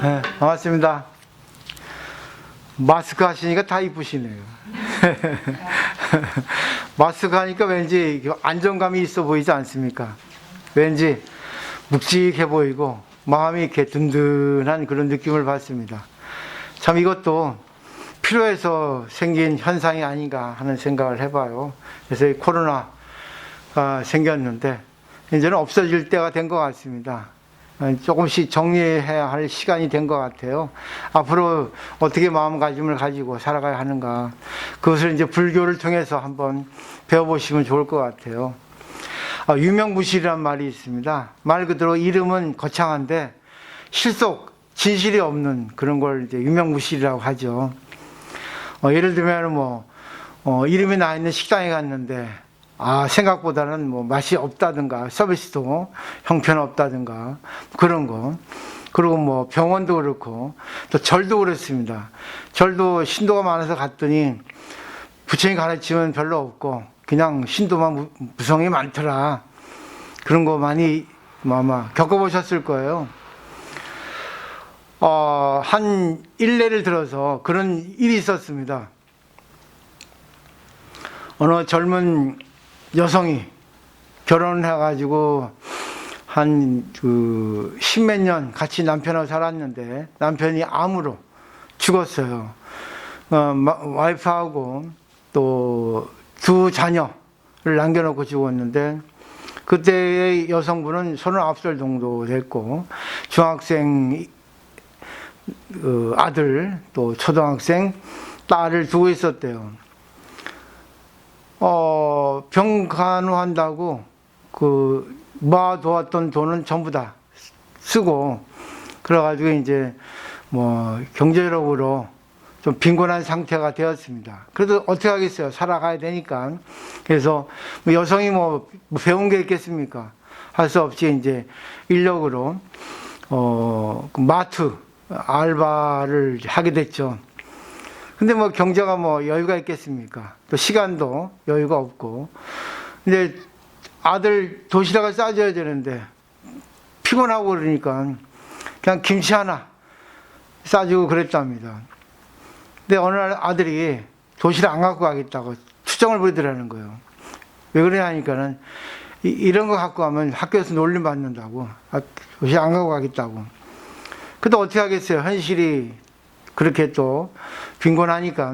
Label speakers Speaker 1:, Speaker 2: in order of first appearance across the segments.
Speaker 1: 네, 반갑습니다. 마스크 하시니까 다 이쁘시네요. 마스크 하니까 왠지 안정감이 있어 보이지 않습니까? 왠지 묵직해 보이고 마음이 이렇게 든든한 그런 느낌을 받습니다. 참 이것도 필요해서 생긴 현상이 아닌가 하는 생각을 해봐요. 그래서 이 코로나가 생겼는데 이제는 없어질 때가 된 것 같습니다. 조금씩 정리해야 할 시간이 된 것 같아요. 앞으로 어떻게 마음가짐을 가지고 살아가야 하는가, 그것을 이제 불교를 통해서 한번 배워보시면 좋을 것 같아요. 유명무실이란 말이 있습니다. 말 그대로 이름은 거창한데 실속, 진실이 없는 그런 걸 이제 유명무실이라고 하죠. 예를 들면 이름이 나 있는 식당에 갔는데 생각보다는 맛이 없다든가 서비스도 형편없다든가 그런 거. 그리고 병원도 그렇고 또 절도 그렇습니다. 절도 신도가 많아서 갔더니 부처님 가르치면 별로 없고 그냥 신도만 무성이 많더라. 그런 거 많이 아마 겪어보셨을 거예요. 한 일례를 들어서 그런 일이 있었습니다. 어느 젊은 여성이 결혼을 해가지고 한 십몇 년 같이 남편하고 살았는데 남편이 암으로 죽었어요. 와이프하고 또 두 자녀를 남겨놓고 죽었는데 그때의 여성분은 39살 정도 됐고 중학생 아들 또 초등학생 딸을 두고 있었대요. 병 간호한다고 모아두었던 돈은 전부 다 쓰고 그래가지고 이제 경제적으로 좀 빈곤한 상태가 되었습니다. 그래도 어떻게 하겠어요? 살아가야 되니까. 그래서 여성이 배운 게 있겠습니까? 할 수 없이 이제 인력으로 마트 알바를 하게 됐죠. 근데 경제가 여유가 있겠습니까? 또 시간도 여유가 없고. 근데 아들 도시락을 싸줘야 되는데 피곤하고 그러니까 그냥 김치 하나 싸주고 그랬답니다. 근데 어느 날 아들이 도시락 안 갖고 가겠다고 투정을 부리더라는 거예요. 왜 그러냐니까는 이런 거 갖고 가면 학교에서 놀림 받는다고. 도시락 안 갖고 가겠다고. 근데 어떻게 하겠어요? 현실이 그렇게 또 빈곤하니까.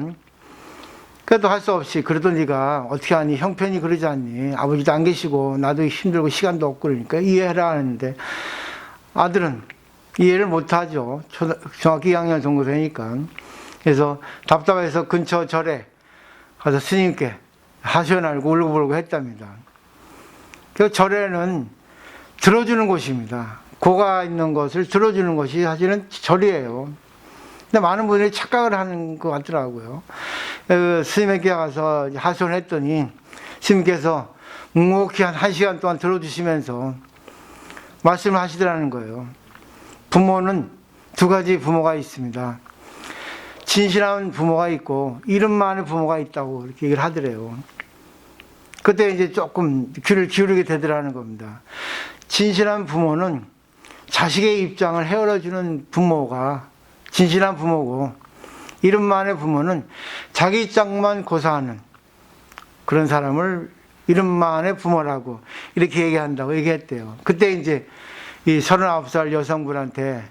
Speaker 1: 그래도 할 수 없이 그래도 네가 어떻게 하니? 형편이 그러지 않니? 아버지도 안 계시고 나도 힘들고 시간도 없고 그러니까 이해해라 하는데 아들은 이해를 못하죠. 중학교 2학년 정도 되니까. 그래서 답답해서 근처 절에 가서 스님께 하소연하고 울고불고 했답니다. 그 절에는 들어주는 곳입니다. 고가 있는 것을 들어주는 것이 사실은 절이에요. 근데 많은 분들이 착각을 하는 것 같더라고요. 스님에게 가서 하소연했더니 스님께서 묵묵히 한 1시간 동안 들어주시면서 말씀을 하시더라는 거예요. 부모는 두 가지 부모가 있습니다. 진실한 부모가 있고 이름 많은 부모가 있다고 이렇게 얘기를 하더래요. 그때 이제 조금 귀를 기울이게 되더라는 겁니다. 진실한 부모는 자식의 입장을 헤아려주는 부모가 진실한 부모고 이름만의 부모는 자기 입장만 고사하는 그런 사람을 이름만의 부모라고 이렇게 얘기한다고 얘기했대요. 그때 이제 이 39살 여성분한테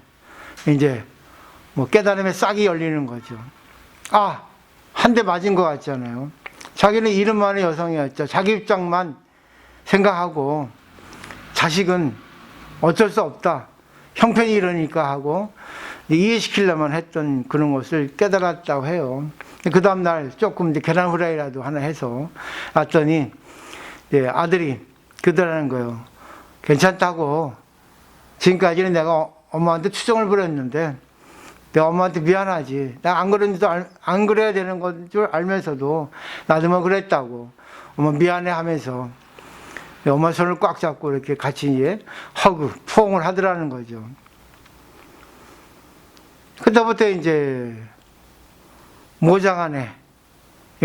Speaker 1: 이제 깨달음의 싹이 열리는 거죠. 한 대 맞은 것 같잖아요. 자기는 이름만의 여성이었죠. 자기 입장만 생각하고 자식은 어쩔 수 없다. 형편이 이러니까 하고 이해시키려면 했던 그런 것을 깨달았다고 해요. 그 다음날 조금 이제 계란 후라이라도 하나 해서 왔더니 아들이 그러더라는 거예요. 괜찮다고. 지금까지는 내가 엄마한테 투정을 부렸는데 내가 엄마한테 미안하지. 나 안 그랬는데도 안 그래야 되는 건 줄 알면서도 나도 그랬다고. 엄마 미안해 하면서 엄마 손을 꽉 잡고 이렇게 같이 이제 포옹을 하더라는 거죠. 그때부터 이제 모장 안에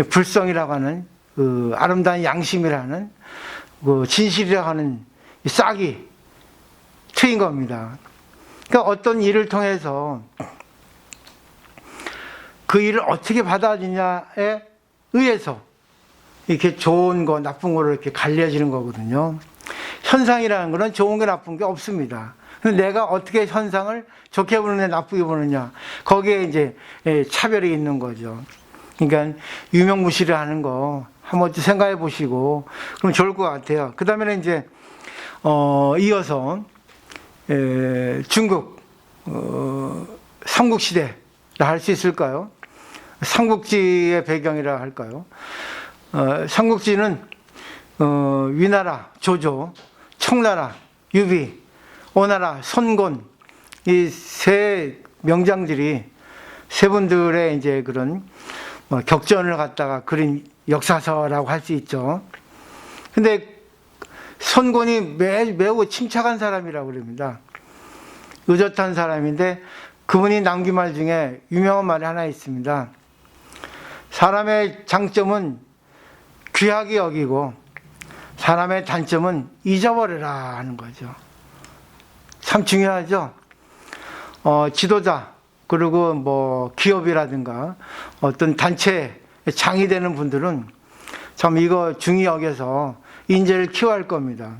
Speaker 1: 불성이라고 하는 그 아름다운 양심이라는 그 진실이라고 하는 싹이 트인 겁니다. 그러니까 어떤 일을 통해서 그 일을 어떻게 받아들이냐에 의해서 이렇게 좋은 거, 나쁜 거로 이렇게 갈려지는 거거든요. 현상이라는 거는 좋은 게 나쁜 게 없습니다. 내가 어떻게 현상을 좋게 보느냐, 나쁘게 보느냐, 거기에 이제 차별이 있는 거죠. 그러니까 유명무실을 하는 거 한번 생각해 보시고 그럼 좋을 것 같아요. 그 다음에는 이제 이어서 중국 삼국시대라 할 수 있을까요? 삼국지의 배경이라 할까요? 삼국지는 위나라 조조, 청나라 유비, 오나라 손곤, 이 세 명장들이 세 분들의 이제 그런 격전을 갖다가 그린 역사서라고 할 수 있죠. 근데 손곤이 매우 침착한 사람이라고 그럽니다. 의젓한 사람인데 그분이 남긴 말 중에 유명한 말이 하나 있습니다. 사람의 장점은 귀하게 여기고 사람의 단점은 잊어버려라 하는 거죠. 참 중요하죠. 지도자 그리고 뭐 기업이라든가 어떤 단체 장이 되는 분들은 참 이거 중히 여겨서 인재를 키워야 할 겁니다.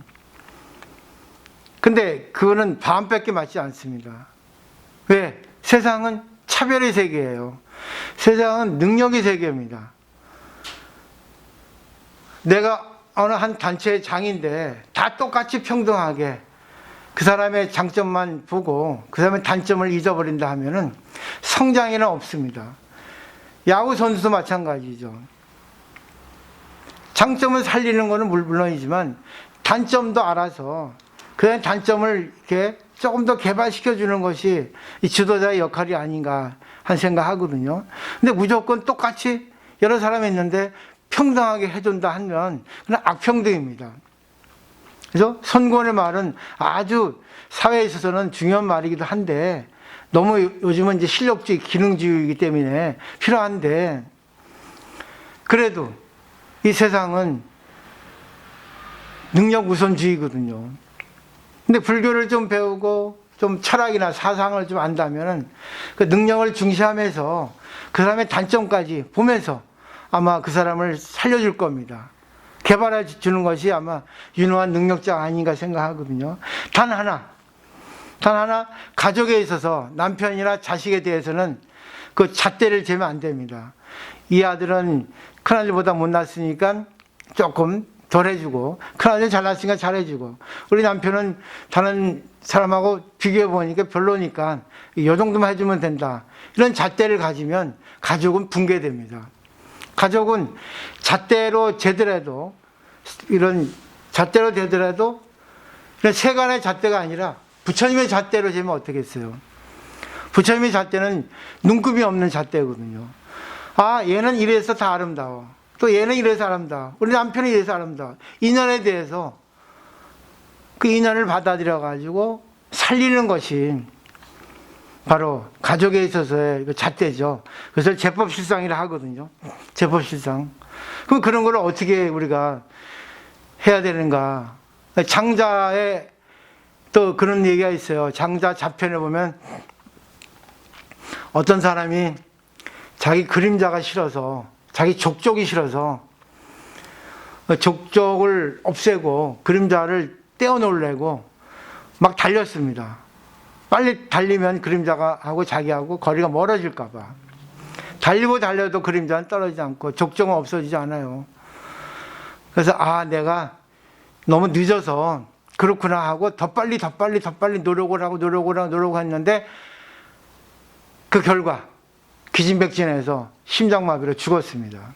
Speaker 1: 근데 그거는 반밖에 맞지 않습니다. 왜? 세상은 차별의 세계예요. 세상은 능력의 세계입니다. 내가 어느 한 단체의 장인데 다 똑같이 평등하게 그 사람의 장점만 보고 그 사람의 단점을 잊어버린다 하면은 성장에는 없습니다. 야구 선수도 마찬가지죠. 장점을 살리는 것은 물론이지만 단점도 알아서 그 단점을 이렇게 조금 더 개발시켜 주는 것이 이 지도자의 역할이 아닌가 한 생각하거든요. 근데 무조건 똑같이 여러 사람이 있는데 평등하게 해준다 하면 그건 악평등입니다. 그래서 손권의 말은 아주 사회에 있어서는 중요한 말이기도 한데 너무 요즘은 이제 실력주의, 기능주의이기 때문에 필요한데 그래도 이 세상은 능력 우선주의거든요. 근데 불교를 좀 배우고 좀 철학이나 사상을 좀 안다면은 그 능력을 중시하면서 그 사람의 단점까지 보면서 아마 그 사람을 살려줄 겁니다. 개발해 주는 것이 아마 유능한 능력자 아닌가 생각하거든요. 단 하나, 가족에 있어서 남편이나 자식에 대해서는 그 잣대를 재면 안 됩니다. 이 아들은 큰아들보다 못났으니까 조금 덜 해주고, 큰아들은 잘났으니까 잘해주고, 우리 남편은 다른 사람하고 비교해 보니까 별로니까 이 정도만 해주면 된다. 이런 잣대를 가지면 가족은 붕괴됩니다. 가족은 잣대로 재더라도 이런 잣대로 되더라도 이런 세간의 잣대가 아니라 부처님의 잣대로 재면 어떻겠어요? 부처님의 잣대는 눈급이 없는 잣대거든요. 아, 얘는 이래서 다 아름다워. 또 얘는 이래서 아름다워. 우리 남편이 이래서 아름다워. 인연에 대해서 그 인연을 받아들여 가지고 살리는 것이 바로 가족에 있어서의 잣대죠. 그래서 제법실상이라 하거든요. 제법실상. 그럼 그런 걸 어떻게 우리가 해야 되는가? 장자의 또 그런 얘기가 있어요. 장자 자편에 보면 어떤 사람이 자기 그림자가 싫어서, 자기 족족이 싫어서 족족을 없애고 그림자를 떼어놓으려고 막 달렸습니다. 빨리 달리면 그림자가 하고 자기하고 거리가 멀어질까 봐. 달리고 달려도 그림자는 떨어지지 않고 족종은 없어지지 않아요. 그래서 아, 내가 너무 늦어서 그렇구나 하고 더 빨리 노력을 하고 했는데 그 결과 기진백진해서 심장마비로 죽었습니다.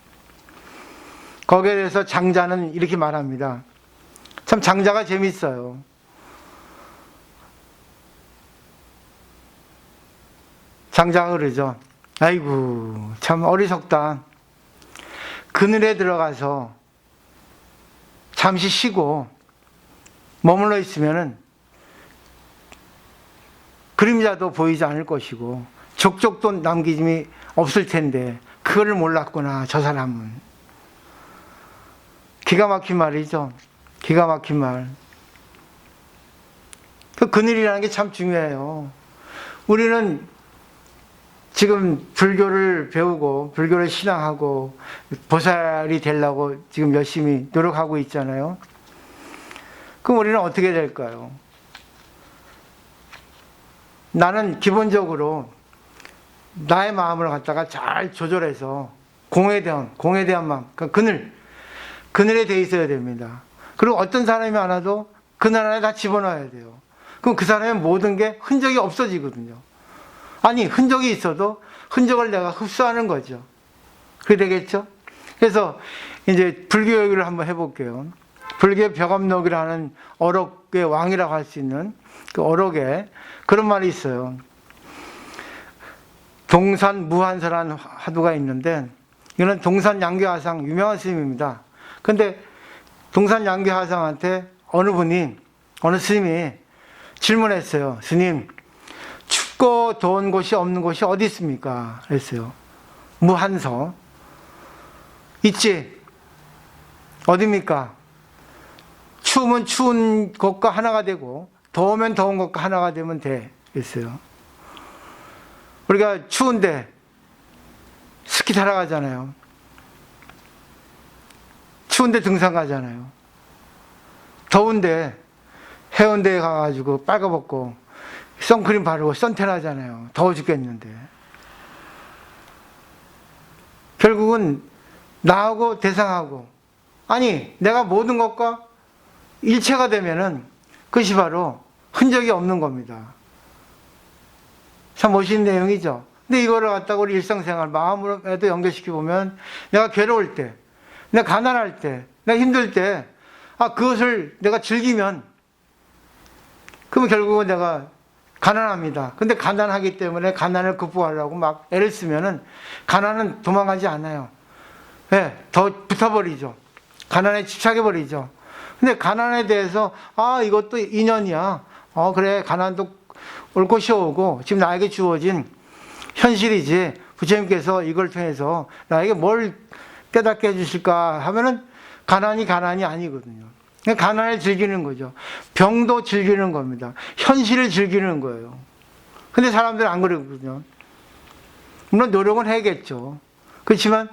Speaker 1: 거기에 대해서 장자는 이렇게 말합니다. 참 장자가 재밌어요. 장자가 그러죠. 아이고, 참 어리석다. 그늘에 들어가서 잠시 쉬고 머물러 있으면은 그림자도 보이지 않을 것이고 족족도 남기짐이 없을 텐데 그거를 몰랐구나, 저 사람은. 기가 막힌 말이죠. 기가 막힌 말. 그 그늘이라는 게 참 중요해요. 우리는 지금 불교를 배우고 불교를 신앙하고 보살이 되려고 지금 열심히 노력하고 있잖아요. 그럼 우리는 어떻게 될까요? 나는 기본적으로 나의 마음을 갖다가 잘 조절해서 공에 대한 마음, 그러니까 그늘에 돼 있어야 됩니다. 그리고 어떤 사람이 안 와도 그늘 안에 다 집어넣어야 돼요. 그럼 그 사람의 모든 게 흔적이 없어지거든요. 아니, 흔적이 있어도 흔적을 내가 흡수하는 거죠. 그게 되겠죠? 그래서 이제 불교 얘기를 한번 해볼게요. 불교의 벽암록이라는 어록의 왕이라고 할 수 있는 그 어록에 그런 말이 있어요. 동산무한사라는 화두가 있는데, 이거는 동산양귀하상 유명한 스님입니다. 근데 동산양귀하상한테 어느 스님이 질문했어요. 스님, 춥고 더운 곳이 없는 곳이 어디 있습니까? 그랬어요. 무한서. 있지. 어디입니까? 추우면 추운 것과 하나가 되고 더우면 더운 것과 하나가 되면 돼. 그랬어요. 우리가 추운데 스키 타러 가잖아요. 추운데 등산 가잖아요. 더운데 해운대에 가가지고 빨가벗고 선크림 바르고 선탠 하잖아요. 더워 죽겠는데. 결국은 나하고 대상하고, 아니 내가 모든 것과 일체가 되면은 그것이 바로 흔적이 없는 겁니다. 참 멋있는 내용이죠. 근데 이거를 갖다가 우리 일상생활 마음으로도 연결시켜 보면, 내가 괴로울 때, 내가 가난할 때, 내가 힘들 때, 그것을 내가 즐기면, 그러면 결국은 내가 가난합니다. 근데 가난하기 때문에 가난을 극복하려고 막 애를 쓰면은 가난은 도망가지 않아요. 네, 더 붙어버리죠. 가난에 집착해버리죠. 근데 가난에 대해서 이것도 인연이야. 그래, 가난도 올 것이 오고 지금 나에게 주어진 현실이지, 부처님께서 이걸 통해서 나에게 뭘 깨닫게 해주실까 하면은 가난이 아니거든요. 가난을 즐기는 거죠. 병도 즐기는 겁니다. 현실을 즐기는 거예요. 근데 사람들은 안 그러거든요. 물론 노력은 해야겠죠. 그렇지만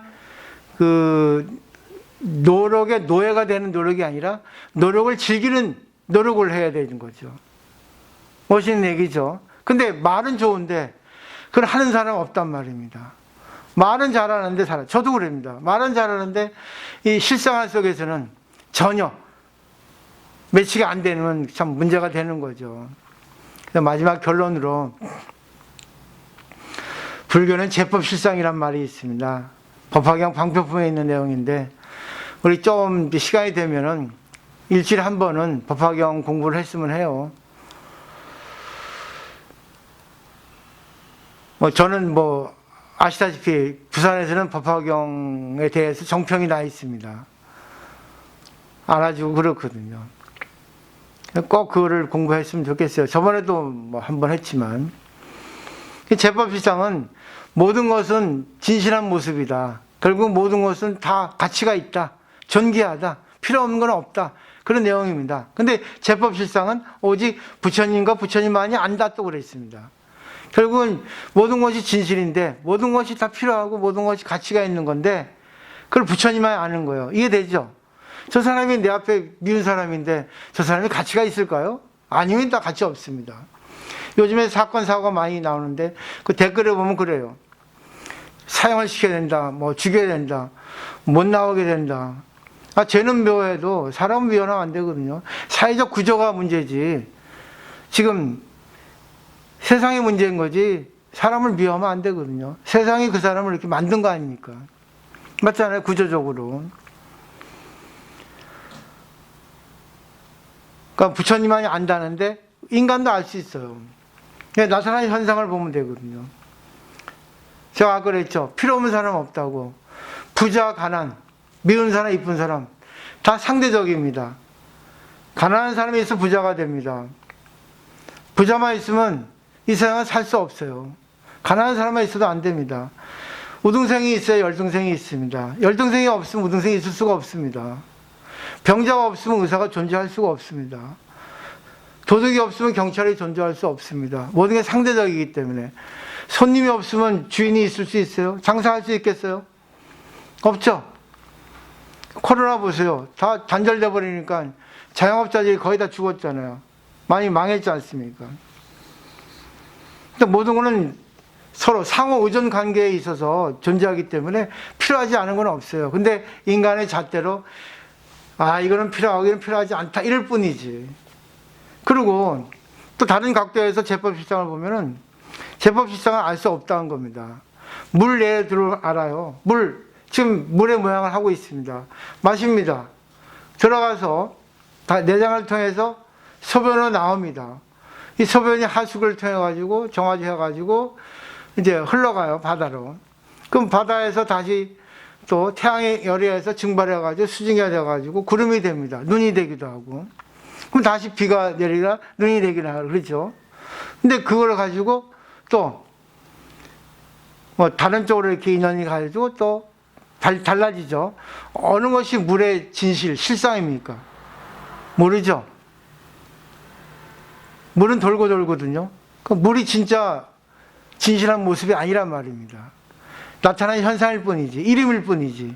Speaker 1: 노력의 노예가 되는 노력이 아니라 노력을 즐기는 노력을 해야 되는 거죠. 멋있는 얘기죠. 근데 말은 좋은데 그걸 하는 사람 없단 말입니다. 말은 잘하는데 저도 그럽니다. 말은 잘하는데 이 실생활 속에서는 전혀 매치가 안 되는 참 문제가 되는 거죠. 그래서 마지막 결론으로, 불교는 제법실상이란 말이 있습니다. 법화경 방표품에 있는 내용인데, 우리 좀 시간이 되면은 일주일에 한 번은 법화경 공부를 했으면 해요. 저는 아시다시피 부산에서는 법화경에 대해서 정평이 나 있습니다. 알아주고 그렇거든요. 꼭 그거를 공부했으면 좋겠어요. 저번에도 한 번 했지만, 제법실상은 모든 것은 진실한 모습이다. 결국 모든 것은 다 가치가 있다. 존귀하다. 필요 없는 건 없다. 그런 내용입니다. 근데 제법실상은 오직 부처님과 부처님만이 안다 또 그랬습니다. 결국은 모든 것이 진실인데 모든 것이 다 필요하고 모든 것이 가치가 있는 건데 그걸 부처님만이 아는 거예요. 이해되죠? 저 사람이 내 앞에 미운 사람인데 저 사람이 가치가 있을까요? 아니면 다 가치 없습니다. 요즘에 사건 사고가 많이 나오는데 그 댓글에 보면 그래요. 사형을 시켜야 된다, 죽여야 된다, 못 나오게 된다. 죄는 묘해도 사람은 미워하면 안 되거든요. 사회적 구조가 문제지 지금 세상이 문제인 거지 사람을 미워하면 안 되거든요. 세상이 그 사람을 이렇게 만든 거 아닙니까? 맞잖아요, 구조적으로. 그러니까 부처님만이 안다는데 인간도 알 수 있어요. 나타나는 현상을 보면 되거든요. 제가 아까 그랬죠. 필요 없는 사람 없다고. 부자, 가난, 미운 사람, 이쁜 사람 다 상대적입니다. 가난한 사람이 있어 부자가 됩니다. 부자만 있으면 이 세상은 살 수 없어요. 가난한 사람만 있어도 안 됩니다. 우등생이 있어야 열등생이 있습니다. 열등생이 없으면 우등생이 있을 수가 없습니다. 병자가 없으면 의사가 존재할 수가 없습니다. 도덕이 없으면 경찰이 존재할 수 없습니다. 모든 게 상대적이기 때문에. 손님이 없으면 주인이 있을 수 있어요? 장사할 수 있겠어요? 없죠. 코로나 보세요. 다 단절돼 버리니까 자영업자들이 거의 다 죽었잖아요. 많이 망했지 않습니까? 근데 모든 거는 서로 상호 의존 관계에 있어서 존재하기 때문에 필요하지 않은 건 없어요. 근데 인간의 잣대로 이거는 필요하고 이건 필요하지 않다 이럴 뿐이지. 그리고 또 다른 각도에서 제법실상을 보면은 제법실상은 알 수 없다는 겁니다. 물 예를 들어 알아요. 지금 물의 모양을 하고 있습니다. 마십니다. 들어가서 내장을 통해서 소변으로 나옵니다. 이 소변이 하수구를 통해 가지고 정화해 가지고 이제 흘러가요, 바다로. 그럼 바다에서 다시 또 태양의 열에 의해서 증발해 가지고 수증기가 돼 가지고 구름이 됩니다. 눈이 되기도 하고. 그럼 다시 비가 내리라 눈이 되기도 하고 그렇죠. 근데 그걸 가지고 또 뭐 다른 쪽으로 이렇게 인연이 가지고 또 달라지죠. 어느 것이 물의 진실, 실상입니까? 모르죠. 물은 돌고 돌거든요. 그 물이 진짜 진실한 모습이 아니란 말입니다. 나타난 현상일 뿐이지, 이름일 뿐이지.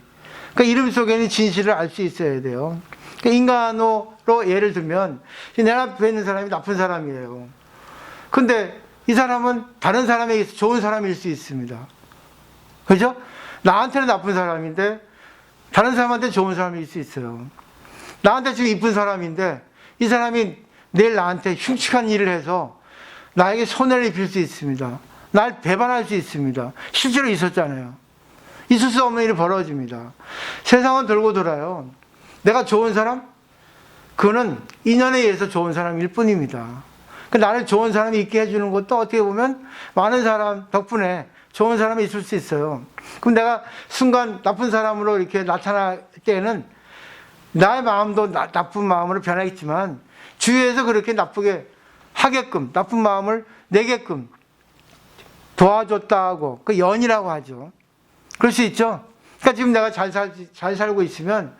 Speaker 1: 그러니까 이름 속에는 진실을 알 수 있어야 돼요. 그러니까 인간으로 예를 들면 내 앞에 있는 사람이 나쁜 사람이에요. 근데 이 사람은 다른 사람에게 좋은 사람일 수 있습니다. 그죠? 나한테는 나쁜 사람인데 다른 사람한테 좋은 사람일 수 있어요. 나한테 지금 이쁜 사람인데 이 사람이 내일 나한테 흉측한 일을 해서 나에게 손해를 입힐 수 있습니다. 날 배반할 수 있습니다. 실제로 있었잖아요. 있을 수 없는 일이 벌어집니다. 세상은 돌고 돌아요. 내가 좋은 사람? 그거는 인연에 의해서 좋은 사람일 뿐입니다. 나를 좋은 사람이 있게 해주는 것도 어떻게 보면 많은 사람 덕분에 좋은 사람이 있을 수 있어요. 그럼 내가 순간 나쁜 사람으로 이렇게 나타날 때는 나의 마음도 나쁜 마음으로 변하겠지만 주위에서 그렇게 나쁘게 하게끔 나쁜 마음을 내게끔 도와줬다 하고 그 연이라고 하죠. 그럴 수 있죠. 그러니까 지금 내가 잘 살고 있으면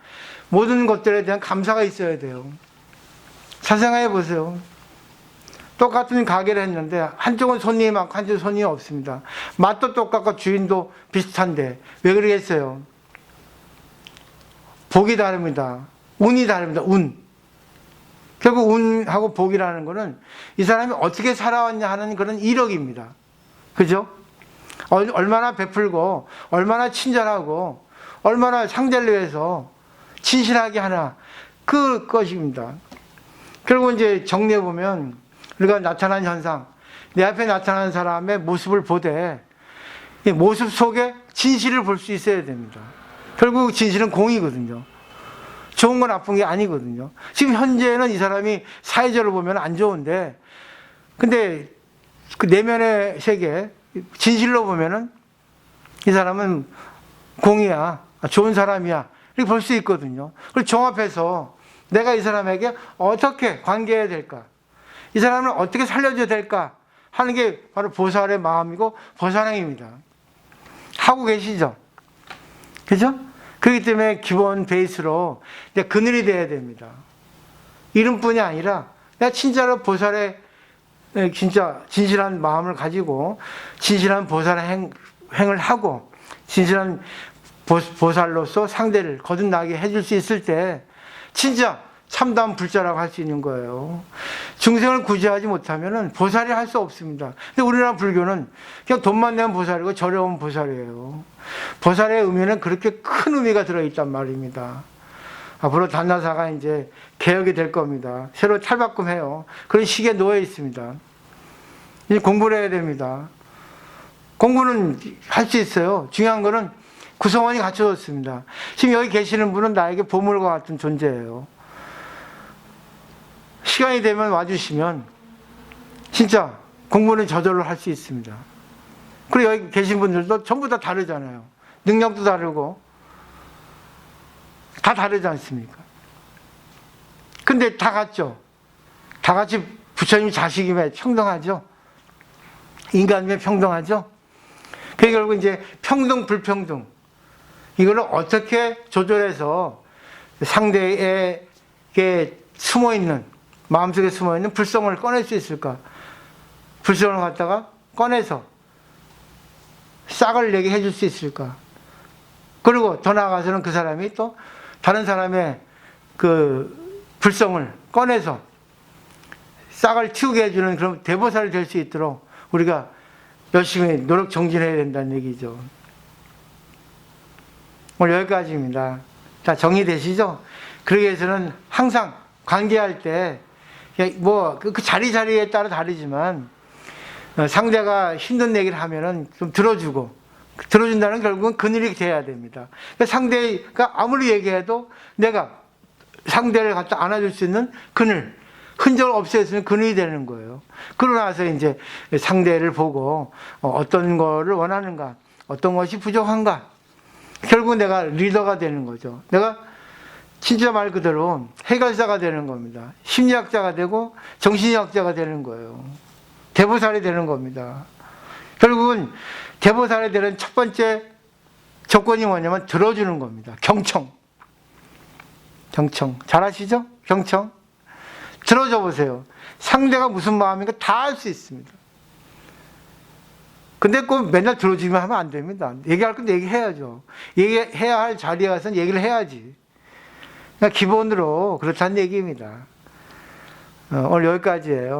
Speaker 1: 모든 것들에 대한 감사가 있어야 돼요. 잘 생각해 보세요. 똑같은 가게를 했는데 한쪽은 손님이 많고 한쪽은 손님이 없습니다. 맛도 똑같고 주인도 비슷한데 왜 그러겠어요? 복이 다릅니다. 운이 다릅니다. 운. 결국 운하고 복이라는 것은 이 사람이 어떻게 살아왔냐 하는 그런 이력입니다. 그죠? 얼마나 베풀고 얼마나 친절하고 얼마나 상대를 위해서 진실하게 하나 그 것입니다. 결국 이제 정리해 보면 우리가 나타난 현상, 내 앞에 나타나는 사람의 모습을 보되 이 모습 속에 진실을 볼 수 있어야 됩니다. 결국 진실은 공이거든요. 좋은 건 나쁜 게 아니거든요. 지금 현재는 이 사람이 사회적으로 보면 안 좋은데 근데 그 내면의 세계, 진실로 보면은 이 사람은 공이야, 좋은 사람이야 이렇게 볼 수 있거든요. 그걸 종합해서 내가 이 사람에게 어떻게 관계해야 될까? 이 사람을 어떻게 살려줘야 될까 하는 게 바로 보살의 마음이고 보살행입니다. 하고 계시죠? 그죠? 그렇기 때문에 기본 베이스로 내가 그늘이 돼야 됩니다. 이름뿐이 아니라 내가 진짜로 보살의 진짜 진실한 마음을 가지고 진실한 보살의 행을 하고 진실한 보살로서 상대를 거듭나게 해줄 수 있을 때 진짜 참담 불자라고 할 수 있는 거예요. 중생을 구제하지 못하면 보살이 할 수 없습니다. 근데 우리나라 불교는 그냥 돈만 내면 보살이고 저렴한 보살이에요. 보살의 의미는 그렇게 큰 의미가 들어있단 말입니다. 앞으로 단나사가 이제 개혁이 될 겁니다. 새로 탈바꿈해요. 그런 시기에 놓여 있습니다. 이제 공부를 해야 됩니다. 공부는 할 수 있어요. 중요한 거는 구성원이 갖춰졌습니다. 지금 여기 계시는 분은 나에게 보물과 같은 존재예요. 시간이 되면 와주시면 진짜 공부는 저절로 할 수 있습니다. 그리고 여기 계신 분들도 전부 다 다르잖아요. 능력도 다르고 다 다르지 않습니까? 근데 다 같죠. 다 같이 부처님 자식임에 평등하죠. 인간임에 평등하죠. 그게 결국 이제 평등 불평등 이거를 어떻게 조절해서 상대에게 숨어있는 마음속에 숨어있는 불성을 꺼낼 수 있을까? 불성을 갖다가 꺼내서 싹을 내게 해줄 수 있을까? 그리고 더 나아가서는 그 사람이 또 다른 사람의 그 불성을 꺼내서 싹을 틔우게 해주는 그런 대보살이 될 수 있도록 우리가 열심히 노력 정진해야 된다는 얘기죠. 오늘 여기까지입니다. 자, 정리되시죠? 그러기 위해서는 항상 관계할 때, 뭐, 그 자리에 따라 다르지만, 상대가 힘든 얘기를 하면은 좀 들어준다는 결국은 그늘이 돼야 됩니다. 그러니까 상대가 아무리 얘기해도 내가 상대를 갖다 안아줄 수 있는 그늘, 흔적을 없앨 수 있는 그늘이 되는 거예요. 그러고 나서 이제 상대를 보고 어떤 거를 원하는가, 어떤 것이 부족한가, 결국 내가 리더가 되는 거죠. 내가 진짜 말 그대로 해결사가 되는 겁니다. 심리학자가 되고 정신의학자가 되는 거예요. 대보살이 되는 겁니다. 결국은 대보살이 되는 첫 번째 조건이 뭐냐면 들어주는 겁니다. 경청. 잘 아시죠? 경청. 들어줘 보세요. 상대가 무슨 마음인가 다 알 수 있습니다. 근데 꼭 맨날 들어주기만 하면 안 됩니다. 얘기할 건데 얘기해야죠. 얘기해야 할 자리에 가서는 얘기를 해야지. 그러니까 기본으로 그렇다는 얘기입니다. 오늘 여기까지예요.